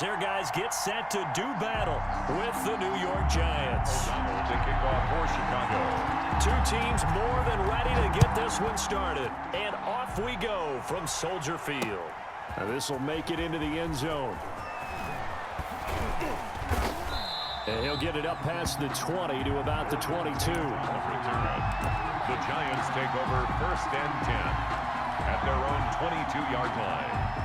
Their guys get set to do battle with the New York Giants. To kick off for Chicago. Two teams more than ready to get this one started. And off we go from Soldier Field. This will make it into the end zone. And he'll get it up past the 20 to about the 22. The Giants take over 1st and 10 at their own 22-yard line.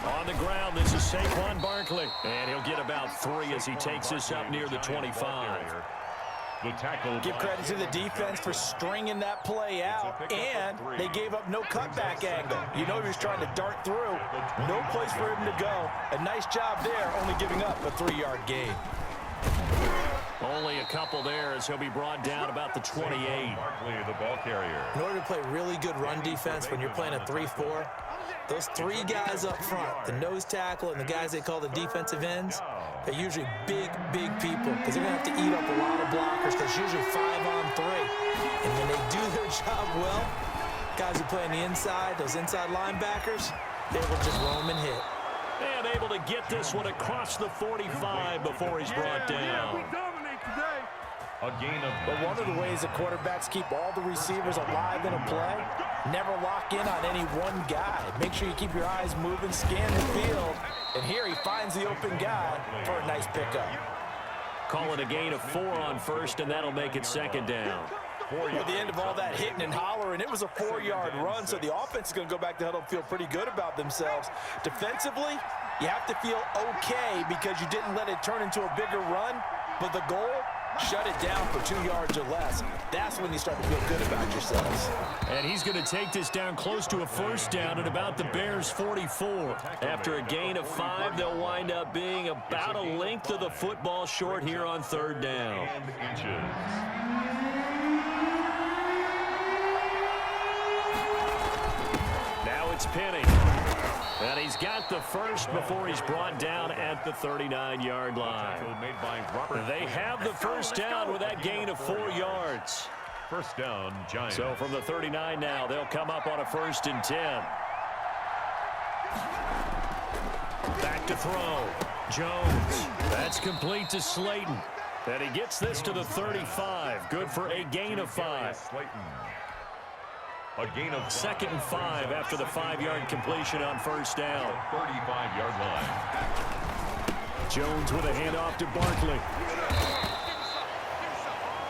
On the ground, this is Saquon Barkley. And he'll get about 3 as he takes this up near the 25. The tackle. Give credit to the defense for stringing that play out, and they gave up no cutback angle. You know he was trying to dart through. No place for him to go. A nice job there, only giving up a 3-yard gain. Only a couple there as he'll be brought down about the 28. Barkley, the ball carrier. In order to play really good run defense when you're playing a 3-4, those 3 guys up front, the nose tackle and the guys they call the defensive ends, they're usually big people because they're going to have to eat up a lot of blockers because it's usually 5-on-3. And when they do their job well, guys who play on the inside, those inside linebackers, they will just roam and hit. And able to get this one across the 45 before he's brought down. A gain of. But one of the ways that quarterbacks keep all the receivers alive in a play, never lock in on any one guy. Make sure you keep your eyes moving, scan the field. And here he finds the open guy for a nice pickup. Call it a gain of 4 on 1st, and that'll make it 2nd down. At the end of all that hitting and hollering, it was a 4-yard run, so the offense is going to go back to huddle and feel pretty good about themselves. Defensively, you have to feel okay because you didn't let it turn into a bigger run, but the goal, shut it down for 2 yards or less. That's when you start to feel good about yourselves. And he's going to take this down close to a 1st down at about the Bears' 44. After a gain of 5, they'll wind up being about a length of the football short here on 3rd down. Now it's Penny. And he's got the 1st before he's brought down at the 39-yard line. They have the 1st down with that gain of 4 yards. 1st down, Giants. So from the 39 now, they'll come up on a 1st and 10. Back to throw. Jones. That's complete to Slayton. And he gets this to the 35. Good for a gain of 5. A gain of 2nd and 5 after the 5-yard completion on 1st down. 35-yard line. Jones with a handoff to Barkley.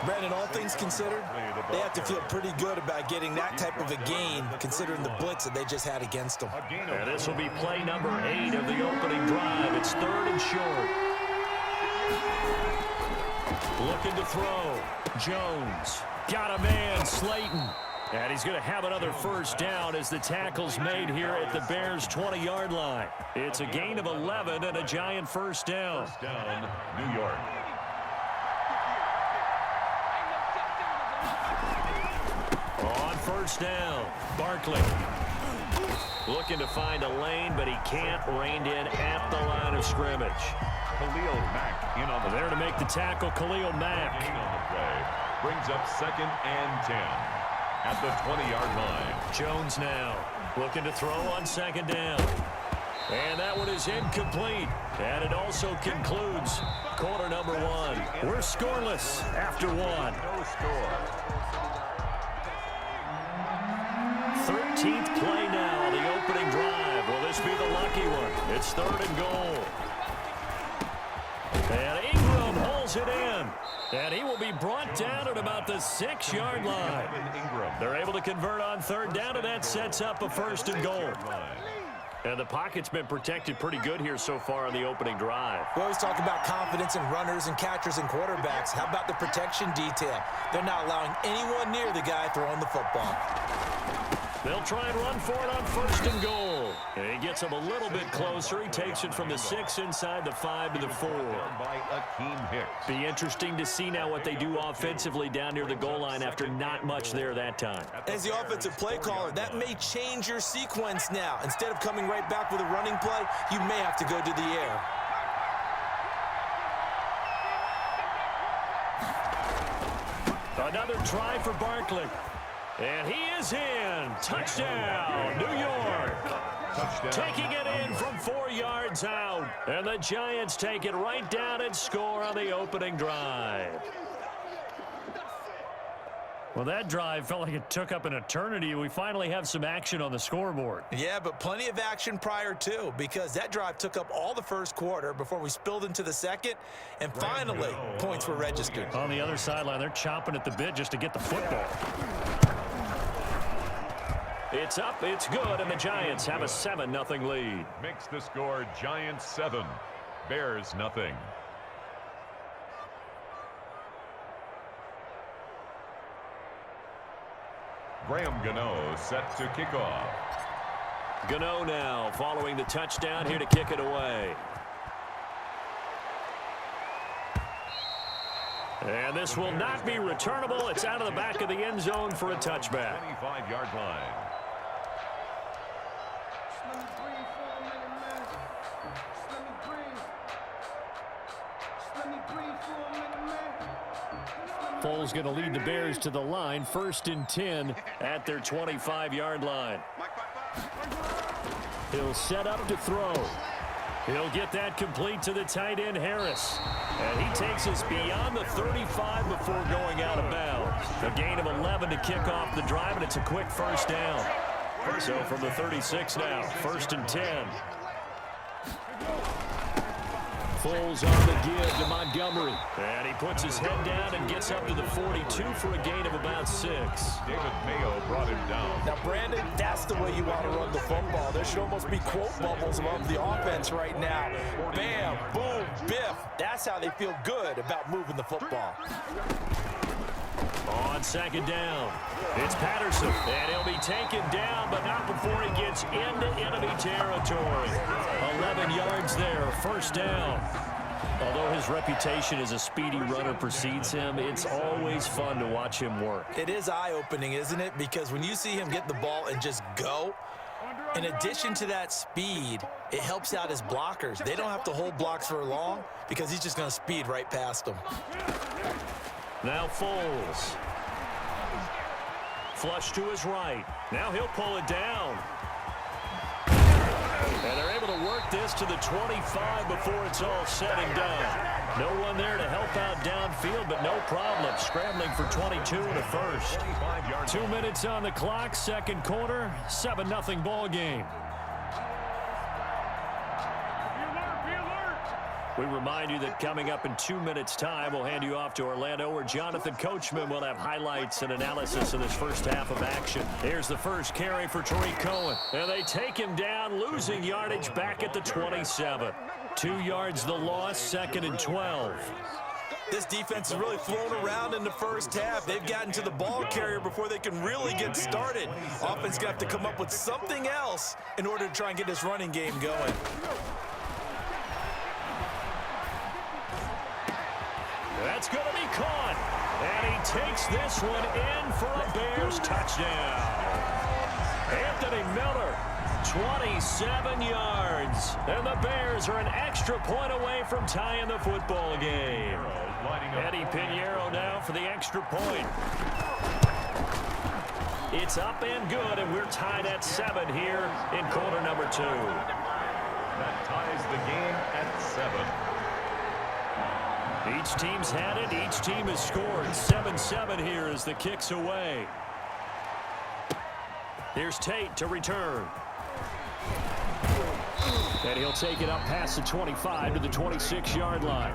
Brandon, all things considered, they have to feel pretty good about getting that type of a gain considering the blitz that they just had against them. And this will be play number 8 of the opening drive. It's 3rd and short. Looking to throw. Jones. Got a man, Slayton. And he's going to have another 1st down as the tackle's made here at the Bears' 20-yard line. It's a gain of 11 and a Giant 1st down. 1st down, New York. On 1st down, Barkley. Looking to find a lane, but he can't. Reined in at the line of scrimmage. Khalil Mack in on the there to make the tackle, Khalil Mack. on the play. Brings up 2nd and 10 at the 20-yard line. Jones now looking to throw on 2nd down. And that one is incomplete. And it also concludes quarter number 1. We're scoreless after 1. No score. 13th play now, the opening drive. Will this be the lucky one? It's 3rd and goal. And Ingram hauls it in. And he will be brought down at about the 6-yard line. They're able to convert on 3rd down, and that sets up a 1st and goal. And the pocket's been protected pretty good here so far on the opening drive. We always talk about confidence in runners and catchers and quarterbacks. How about the protection detail? They're not allowing anyone near the guy throwing the football. They'll try and run for it on 1st and goal. And he gets him a little bit closer. He takes it from the 6 inside the 5 to the 4. By Akeem Hicks. Be interesting to see now what they do offensively down near the goal line after not much there that time. As the offensive play caller, that may change your sequence now. Instead of coming right back with a running play, you may have to go to the air. Another try for Barkley. And he is in. Touchdown, New York. Touchdown. Taking it in from 4 yards out. And the Giants take it right down and score on the opening drive. Well, that drive felt like it took up an eternity. We finally have some action on the scoreboard. Yeah, but plenty of action prior to, because that drive took up all the first quarter before we spilled into the second, and finally, points were registered. On the other sideline, they're chomping at the bit just to get the football. It's up, it's good, and the Giants have a 7-0 lead. Makes the score Giants 7, Bears nothing. Graham Gano set to kick off. Gano now following the touchdown here to kick it away. And this will not be returnable. It's out of the back of the end zone for a touchback. 25-yard line. Foles going to lead the Bears to the line. 1st and 10 at their 25-yard line. He'll set up to throw. He'll get that complete to the tight end, Harris. And he takes us beyond the 35 before going out of bounds. A gain of 11 to kick off the drive, and it's a quick first down. So from the 36 now, 1st and 10. Foles on the give to Montgomery. And he puts his head down and gets up to the 42 for a gain of about 6. David Mayo brought him down. Now, Brandon, that's the way you want to run the football. There should almost be quote bubbles above the offense right now. Bam, boom, biff. That's how they feel good about moving the football. On 2nd down, it's Patterson, and he'll be taken down, but not before he gets into enemy territory. 11 yards there, 1st down. Although his reputation as a speedy runner precedes him, it's always fun to watch him work. It is eye-opening, isn't it? Because when you see him get the ball and just go, in addition to that speed, it helps out his blockers. They don't have to hold blocks for long because he's just going to speed right past them. Now Foles. Flush to his right. Now he'll pull it down. And they're able to work this to the 25 before it's all said and done. No one there to help out downfield, but no problem. Scrambling for 22 in the 1st. 2 minutes on the clock, 2nd quarter, 7-0 ball game. We remind you that coming up in 2 minutes' time, we'll hand you off to Orlando, where Jonathan Coachman will have highlights and analysis of this first half of action. Here's the first carry for Tariq Cohen. And they take him down, losing yardage back at the 27. 2 yards the loss, 2nd and 12. This defense is really flown around in the first half. They've gotten to the ball carrier before they can really get started. Offense going to have to come up with something else in order to try and get this running game going. That's going to be caught. And he takes this one in for a Bears touchdown. Anthony Miller, 27 yards. And the Bears are an extra point away from tying the football game. Eddie Pinheiro now for the extra point. It's up and good, and we're tied at 7 here in quarter number 2. That ties the game at 7. Each team's had it. Each team has scored. 7-7 here as the kick's away. Here's Tate to return. And he'll take it up past the 25 to the 26-yard line.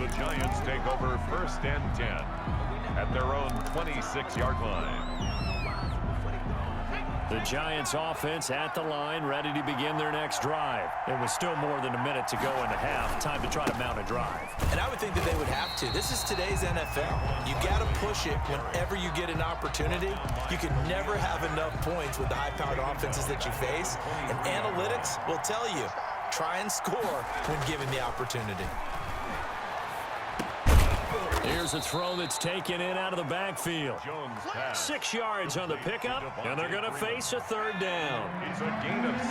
The Giants take over 1st and 10 at their own 26-yard line. The Giants offense at the line, ready to begin their next drive. It was still more than a minute to go in the half. Time to try to mount a drive. And I would think that they would have to. This is today's NFL. You got to push it whenever you get an opportunity. You can never have enough points with the high-powered offenses that you face. And analytics will tell you, try and score when given the opportunity. Here's a throw that's taken in out of the backfield. 6 yards on the pickup, and they're going to face a 3rd down. It's a gain of 6,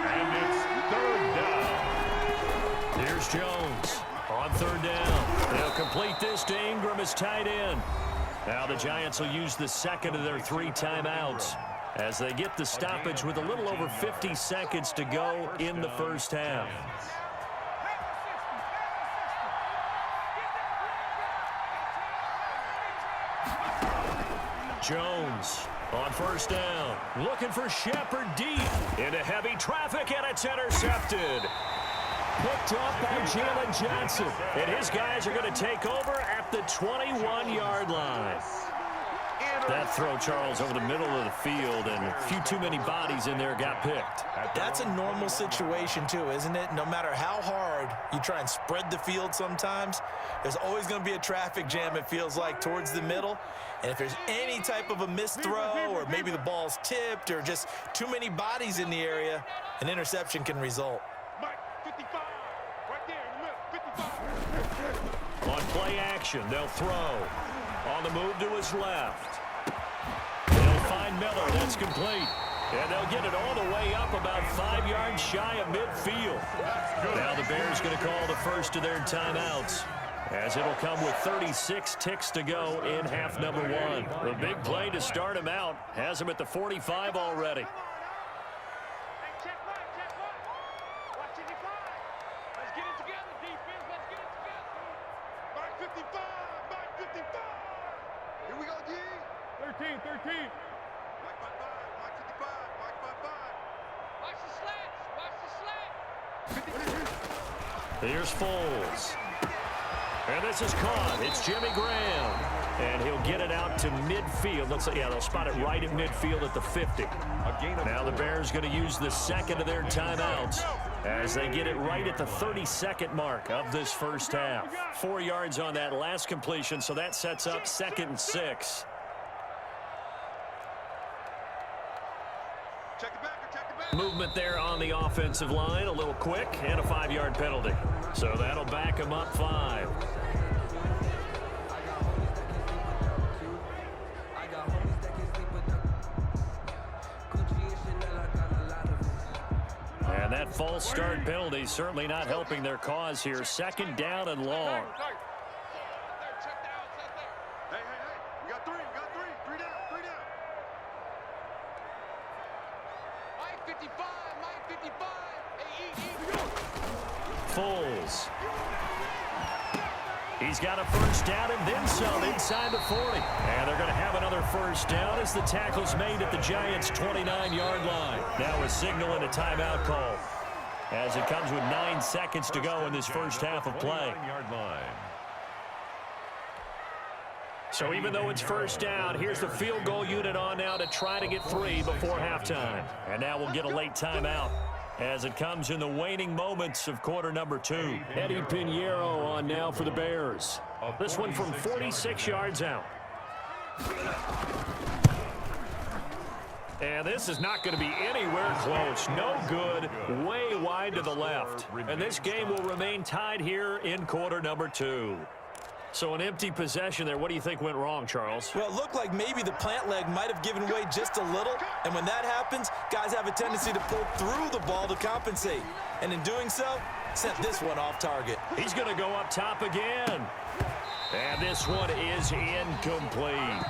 and it's 3rd down. Here's Jones on 3rd down. They'll complete this to Ingram as tight end. Now the Giants will use the second of their 3 timeouts as they get the stoppage with a little over 50 seconds to go in the first half. Jones on first down, looking for Shepard deep into heavy traffic, and it's intercepted. Picked up by Jalen Johnson, and his guys are going to take over at the 21-yard line. That throw, Charles, over the middle of the field, and a few too many bodies in there got picked. That's a normal situation, too, isn't it? No matter how hard you try and spread the field sometimes, there's always going to be a traffic jam, it feels like, towards the middle. And if there's any type of a missed throw, or maybe the ball's tipped, or just too many bodies in the area, an interception can result. On play action, they'll throw. On the move to his left. They'll find Miller. That's complete. And they'll get it all the way up about 5 yards shy of midfield. Now the Bears going to call the first of their timeouts, as it'll come with 36 ticks to go in half number 1. The big play to start him out has him at the 45 already. Here's Foles. And this is caught. It's Jimmy Graham. And he'll get it out to midfield. They'll spot it right at midfield at the 50. Now the Bears going to use the second of their timeouts as they get it right at the 32nd mark of this first half. 4 yards on that last completion, so that sets up 2nd and 6. Movement there on the offensive line, a little quick, and a 5-yard penalty. So that'll back him up 5. And that false start penalty certainly not helping their cause here. 2nd down and long. Foles. He's got a first down and then some inside the 40. And they're going to have another first down as the tackle's made at the Giants' 29-yard line. Now a signal and a timeout call as it comes with 9 seconds to go in this first half of play. So even though it's first down, here's the field goal unit on now to try to get 3 before halftime. And now we'll get a late timeout as it comes in the waning moments of quarter number 2. Eddie Pinheiro on now for the Bears. This one from 46 yards out. And this is not going to be anywhere close. No good. Way wide to the left. And this game will remain tied here in quarter number 2. So an empty possession there. What do you think went wrong, Charles? Well, it looked like maybe the plant leg might have given way just a little. And when that happens, guys have a tendency to pull through the ball to compensate. And in doing so, sent this one off target. He's going to go up top again. And this one is incomplete.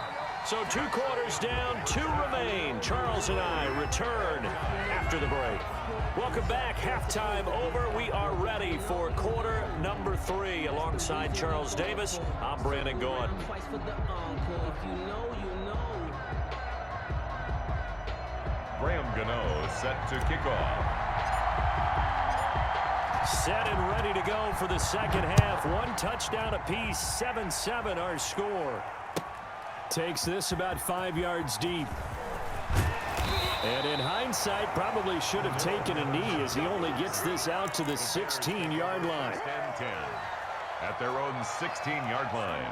So 2 quarters down, 2 remain. Charles and I return after the break. Welcome back. Halftime over. We are ready for quarter number 3. Alongside Charles Davis, I'm Brandon Gaudin. Graham Gano set to kick off. Set and ready to go for the second half. 1 touchdown apiece. 7-7 our score. Takes this about 5 yards deep. And in hindsight, probably should have taken a knee as he only gets this out to the 16-yard line. 10-10 at their own 16-yard line.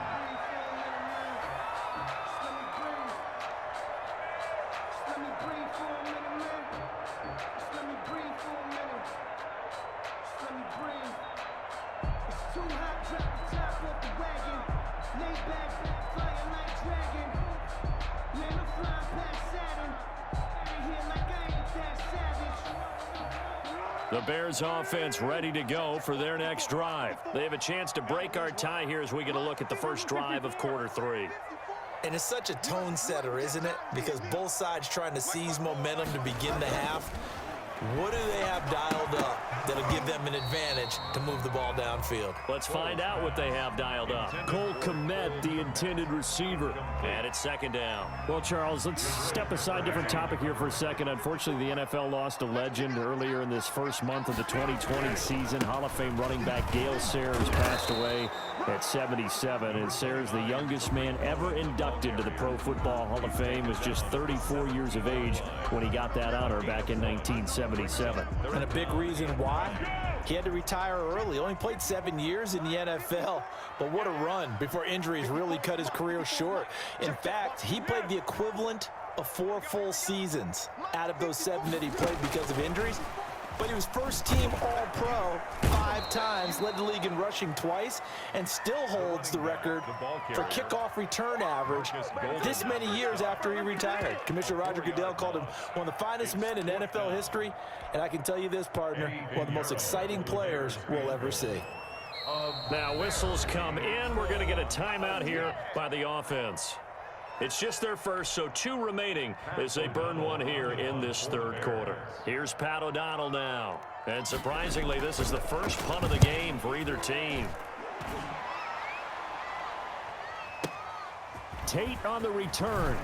The Bears offense ready to go for their next drive. They have a chance to break our tie here as we get a look at the first drive of quarter 3. And it's such a tone setter, isn't it? Because both sides trying to seize momentum to begin the half. What do they have dialed up that'll give them an advantage to move the ball downfield? Let's find out what they have dialed up. Cole Kmet, the intended receiver. And it's second down. Well, Charles, let's step aside different topic here for a second. Unfortunately, the NFL lost a legend earlier in this first month of the 2020 season. Hall of Fame running back Gale Sayers passed away at 77. And Sayers, the youngest man ever inducted to the Pro Football Hall of Fame, was just 34 years of age when he got that honor back in 1977. And a big reason why? He had to retire early. Only played 7 years in the NFL. But what a run before injuries really cut his career short. In fact, he played the equivalent of 4 full seasons out of those 7 that he played because of injuries. But he was first-team All-Pro 5 times, led the league in rushing twice, and still holds the record for kickoff return average this many years after he retired. Commissioner Roger Goodell called him one of the finest men in NFL history, and I can tell you this, partner, one of the most exciting players we'll ever see. Now whistles come in. We're going to get a timeout here by the offense. It's just their first, so 2 remaining as they burn one here in this third quarter. Here's Pat O'Donnell now. And surprisingly, this is the first punt of the game for either team. Tate on the return.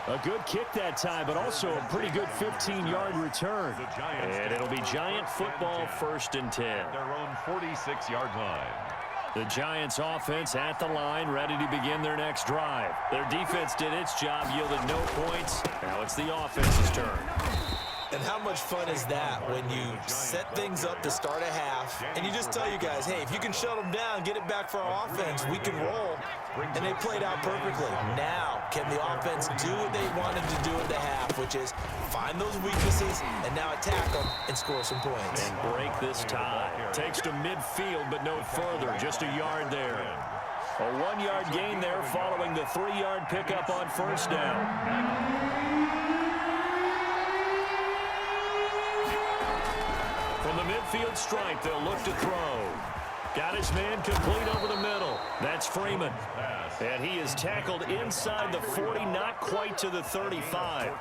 A good kick that time, but also a pretty good 15-yard return. And it'll be Giant football, 1st and 10. Their own 46-yard line. The Giants offense at the line, ready to begin their next drive. Their defense did its job, yielded no points. Now it's the offense's turn. And how much fun is that when you set things up to start a half and you just tell you guys, hey, if you can shut them down, get it back for our offense, we can roll. And they played out perfectly. Now, can the offense do what they wanted to do in the half, which is find those weaknesses and now attack them and score some points. And break this tie. Takes to midfield, but no further. Just a yard there. A 1-yard gain there following the 3-yard pickup on first down. From the midfield stripe, they'll look to throw. Got his man complete over the middle. That's Freeman. And he is tackled inside the 40, not quite to the 35.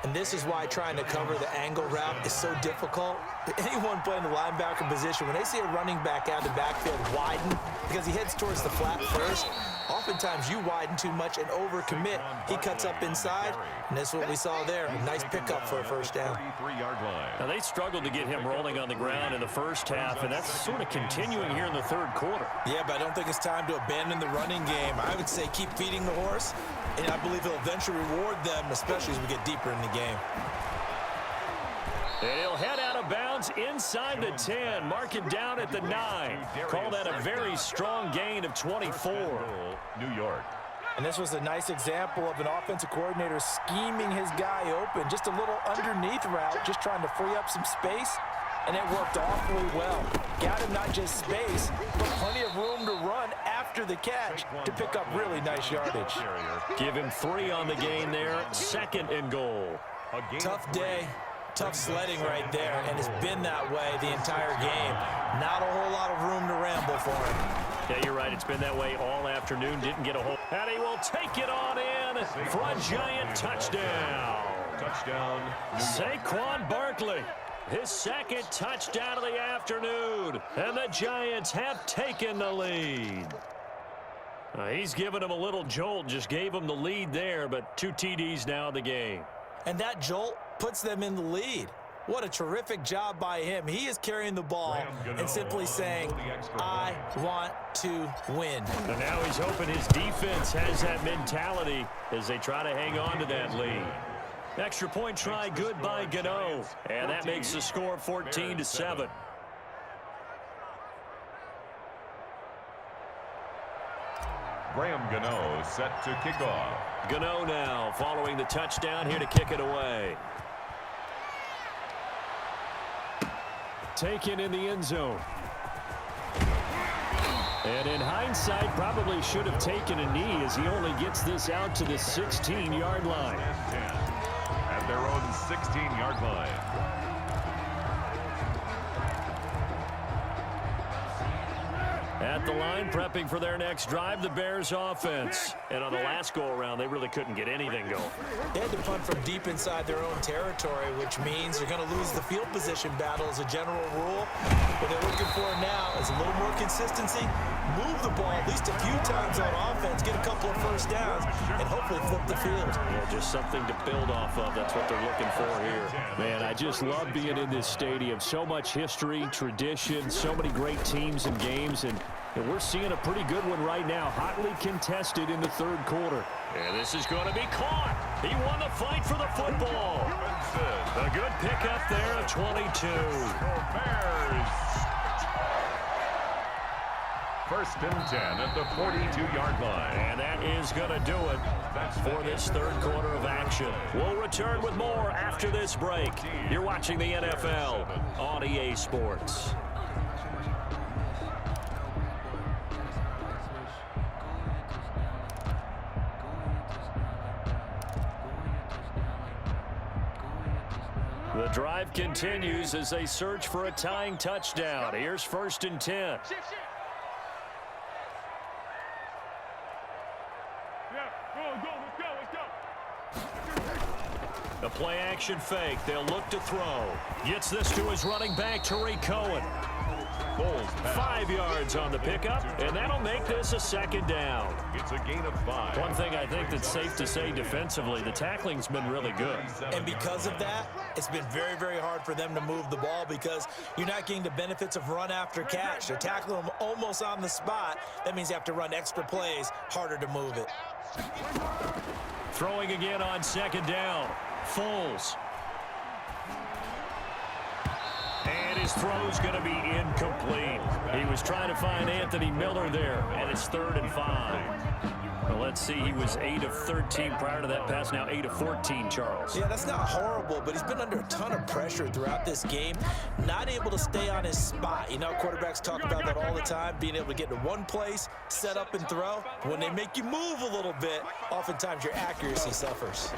And this is why trying to cover the angle route is so difficult. Anyone playing the linebacker position, when they see a running back out of the backfield widen because he heads towards the flat first, oftentimes you widen too much and overcommit. He cuts up inside, and that's what we saw there. A nice pickup for a first down. Now, they struggled to get him rolling on the ground in the first half, and that's sort of continuing here in the third quarter. Yeah, but I don't think it's time to abandon the running game. I would say keep feeding the horse, and I believe he'll eventually reward them, especially as we get deeper in the game. And he'll head out of bounds inside the 10, mark it down at the 9. Call that a very strong gain of 24. New York. And this was a nice example of an offensive coordinator scheming his guy open. Just a little underneath route, just trying to free up some space, and it worked awfully well. Got him not just space, but plenty of room to run after the catch to pick up really nice yardage. Give him 3 on the gain there, 2nd and goal. Tough day. Tough sledding right there, and it's been that way the entire game. Not a whole lot of room to ramble for him. Yeah, you're right. It's been that way all afternoon. Didn't get a hold. And he will take it on in for a Giant touchdown. Touchdown. Saquon Barkley, his 2nd touchdown of the afternoon. And the Giants have taken the lead. He's given him a little jolt, just gave him the lead there, but 2 TDs now in the game. And that jolt puts them in the lead. What a terrific job by him. He is carrying the ball and simply saying, I want to win. And now he's hoping his defense has that mentality as they try to hang on to that lead. Extra point try good by Gano. And that makes the score 14-7. Graham Gano set to kick off. Gano now following the touchdown here to kick it away. Taken in the end zone. And in hindsight, probably should have taken a knee as he only gets this out to the 16-yard line. At their own 16-yard line. at the line, prepping for their next drive, the Bears offense. And on the last go-around, they really couldn't get anything going. They had to punt from deep inside their own territory, which means you're going to lose the field position battle as a general rule. What they're looking for now is a little more consistency, move the ball at least a few times on offense, get a couple of first downs, and hopefully flip the field. Yeah, just something to build off of. That's what they're looking for here. Man, I just love being in this stadium. So much history, tradition, so many great teams and games, and we're seeing a pretty good one right now, hotly contested in the third quarter. And this is going to be caught. He won the fight for the football. A good pickup there of 22. Bears. First and 10 at the 42-yard line. And that is going to do it for this third quarter of action. We'll return with more after this break. You're watching the NFL on EA Sports. The drive continues as they search for a tying touchdown. Here's first and 10. A play-action fake. They'll look to throw. Gets this to his running back, Tariq Cohen. 5 yards on the pickup, and that'll make this a second down. It's a gain of 5. One thing I think that's safe to say defensively, the tackling's been really good. And because of that, it's been very, very hard for them to move the ball because you're not getting the benefits of run after catch. They're tackling them almost on the spot. That means you have to run extra plays, harder to move it. Throwing again on second down. Foles. And his throw's going to be incomplete. He was trying to find Anthony Miller there, and it's 3rd and 5. Well, let's see. He was 8 of 13 prior to that pass. Now 8 of 14, Charles. Yeah, that's not horrible, but he's been under a ton of pressure throughout this game. Not able to stay on his spot. You know, quarterbacks talk about that all the time, being able to get to one place, set up and throw. When they make you move a little bit, oftentimes your accuracy suffers.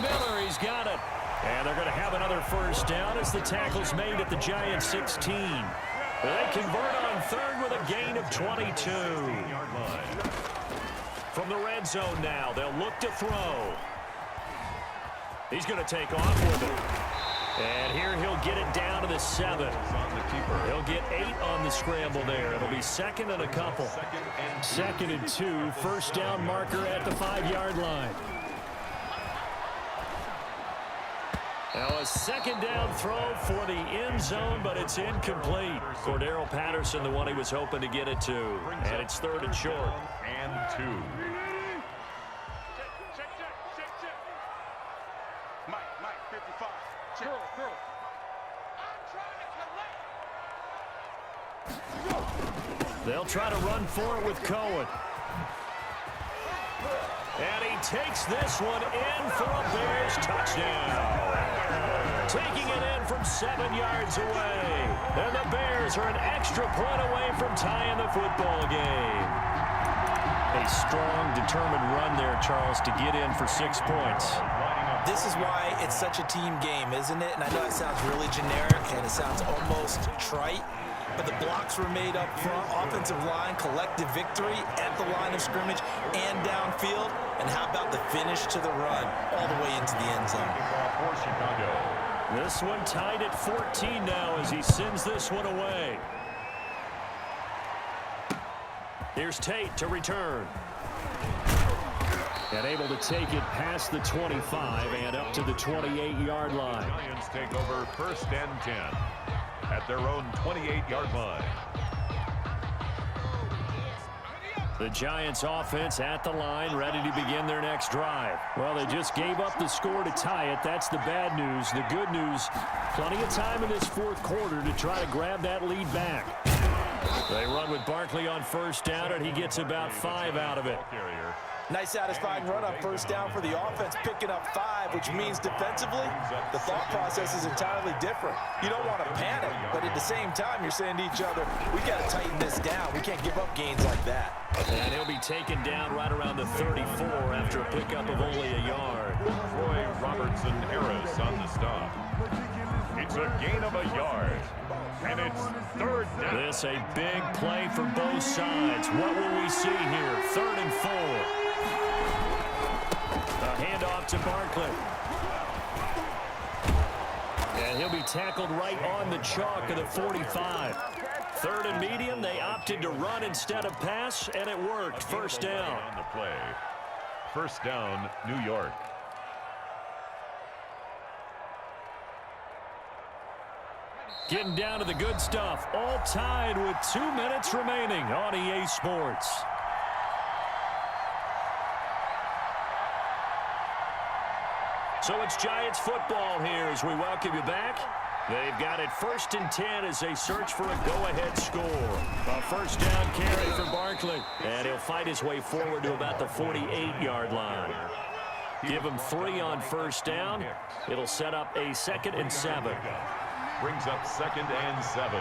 Miller, he's got it. And they're going to have another first down as the tackle's made at the Giants 16. They convert on third with a gain of 22. From the red zone now, they'll look to throw. He's going to take off with it. And here he'll get it down to the 7. He'll get 8 on the scramble there. It'll be second and a couple. 2nd and 2, first down marker at the 5-yard line. Now a second down throw for the end zone, but it's incomplete. Cordero Patterson, the one he was hoping to get it to. And it's 3rd and short. And 2. Mike, 55. Girl. They'll try to run for it with Cohen. And he takes this one in for a Bears touchdown. Taking it in from 7 yards away. And the Bears are an extra point away from tying the football game. A strong, determined run there, Charles, to get in for 6 points. This is why it's such a team game, isn't it? And I know it sounds really generic and it sounds almost trite, but the blocks were made up front, offensive line, collective victory at the line of scrimmage and downfield. And how about the finish to the run all the way into the end zone? This one tied at 14 now as he sends this one away. Here's Tate to return. And able to take it past the 25 and up to the 28-yard line. Giants take over first and 10 at their own 28-yard line. The Giants offense at the line, ready to begin their next drive. Well, they just gave up the score to tie it. That's the bad news. The good news, plenty of time in this fourth quarter to try to grab that lead back. They run with Barkley on first down, and he gets about 5 out of it. Nice satisfying run on first down for the offense, picking up 5, which means defensively, the thought process is entirely different. You don't want to panic, but at the same time, you're saying to each other, we got to tighten this down. We can't give up gains like that. And he'll be taken down right around the 34 after a pickup of only a yard. Roy Robertson Harris on the stop. It's a gain of a yard. And it's third down. This a big play for both sides. What will we see here? 3rd and 4. A handoff to Barkley. And he'll be tackled right on the chalk of the 45. 3rd and medium, they opted to run instead of pass, and it worked. First down. On the play. First down, New York. Getting down to the good stuff. All tied with 2 minutes remaining on EA Sports. So it's Giants football here as we welcome you back. They've got it 1st and 10 as they search for a go-ahead score. A first down carry for Barkley. And he'll fight his way forward to about the 48-yard line. Give him 3 on first down. It'll set up a 2nd and 7. Brings up 2nd and 7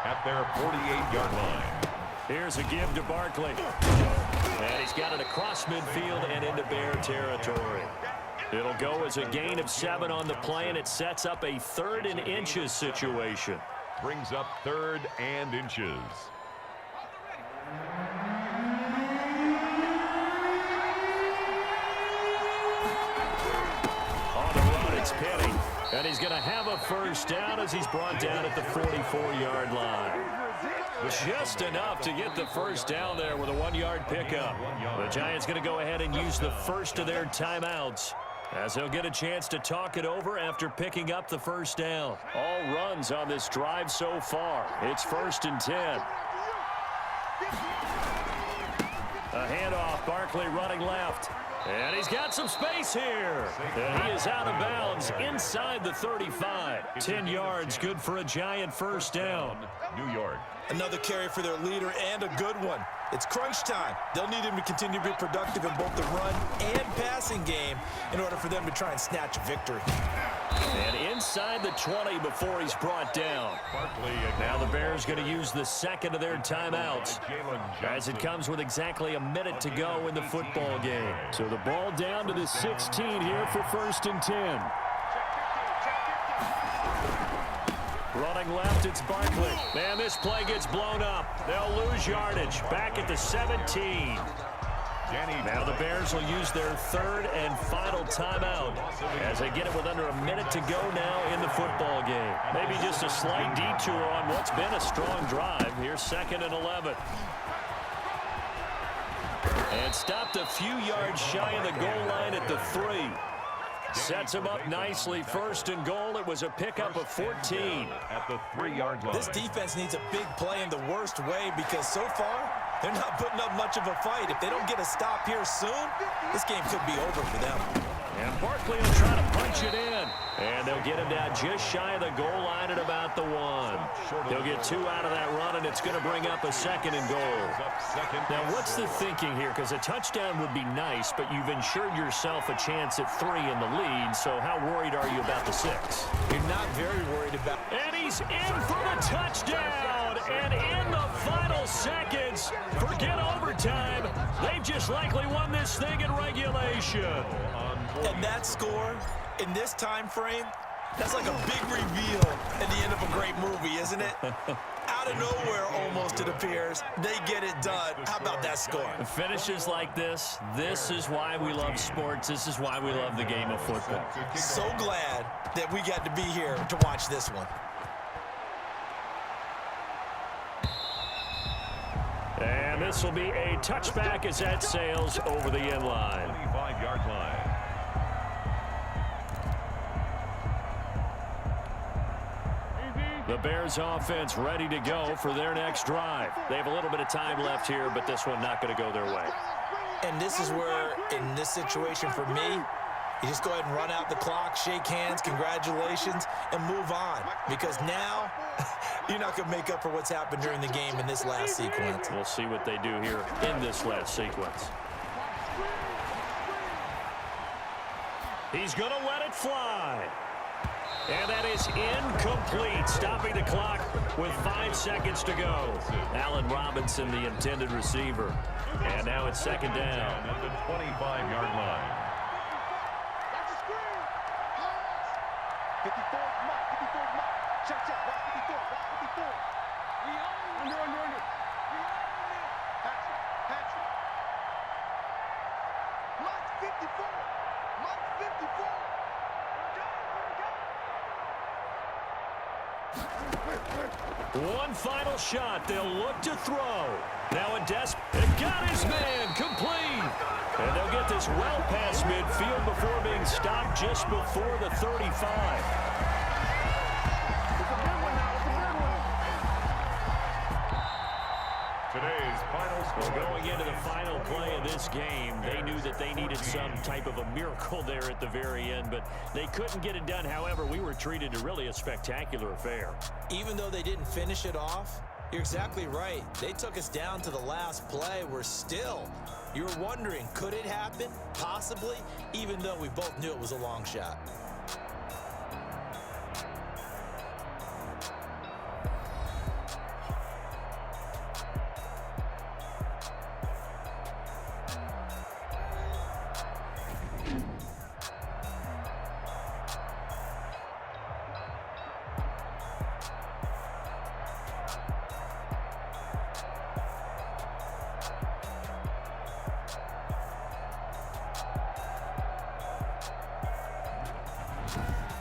at their 48-yard line. Here's a give to Barkley. And he's got it across midfield and into Bear territory. It'll go as a gain of 7 on the play, and it sets up a 3rd and inches situation. Brings up 3rd and inches. On the run, it's Penny. And he's going to have a first down as he's brought down at the 44-yard line. Just enough to get the first down there with a 1-yard pickup. The Giants going to go ahead and use the first of their timeouts, as they'll get a chance to talk it over after picking up the first down. All runs on this drive so far. It's 1st and 10. A handoff, Barkley running left. And he's got some space here. And he is out of bounds inside the 35. 10 yards, good for a Giant first down. New York. Another carry for their leader, and a good one. It's crunch time. They'll need him to continue to be productive in both the run and passing game in order for them to try and snatch a victory. And inside the 20 before he's brought down. Now the Bears going to use the 2nd of their timeouts, as it comes with exactly a minute to go in the football game. So the ball down to the 16 here for 1st and 10. Running left, it's Barkley. Man, this play gets blown up. They'll lose yardage. Back at the 17. Now the Bears will use their 3rd and final timeout as they get it with under a minute to go now in the football game. Maybe just a slight detour on what's been a strong drive. Here's 2nd and 11. And stopped a few yards shy of the goal line at the 3. Sets him up nicely. 1st and goal. It was a pickup of 14. At the 3-yard line. This defense needs a big play in the worst way, because so far, they're not putting up much of a fight. If they don't get a stop here soon, this game could be over for them. And Barkley will try to punch it in. And they'll get him down just shy of the goal line at about the 1. They'll get 2 out of that run, and it's going to bring up a 2nd and goal. Now, what's the thinking here? Because a touchdown would be nice, but you've ensured yourself a chance at 3 in the lead, so how worried are you about the 6? You're not very worried about it. And he's in for the touchdown! And in the final seconds, forget overtime. They've just likely won this thing in regulation. And that score, in this time frame, that's like a big reveal at the end of a great movie, isn't it? Out of nowhere, almost, it appears, they get it done. How about that score? Finishes like this is why we love sports. This is why we love the game of football. So glad that we got to be here to watch this one. And this will be a touchback as that sails over the end line. 25-yard line. The Bears offense ready to go for their next drive. They have a little bit of time left here, but this one not going to go their way. And this is where, in this situation for me, you just go ahead and run out the clock, shake hands, congratulations, and move on. Because now, you're not going to make up for what's happened during the game in this last sequence. We'll see what they do here in this last sequence. He's going to let it fly. And that is incomplete, stopping the clock with 5 seconds to go. Allen Robinson, the intended receiver. And now it's 2nd down. At the 25-yard line. That's a screen. 54, Mike, 54, Mike. Check, check. Watch 54. Watch 54. We own. Under. We own it. Patrick. Lock 54. Lock 54. One final shot. They'll look to throw. Now a got his man complete. And they'll get this well past midfield before being stopped just before the 35. Today's final score. Going into the final play of this game, they knew that they needed some type of a miracle there at the very end, but they couldn't get it done. However, we were treated to really a spectacular affair. Even though they didn't finish it off, you're exactly right. They took us down to the last play. We're still, you're wondering, could it happen? Possibly, even though we both knew it was a long shot.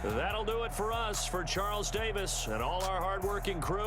That'll do it for us, for Charles Davis and all our hardworking crew.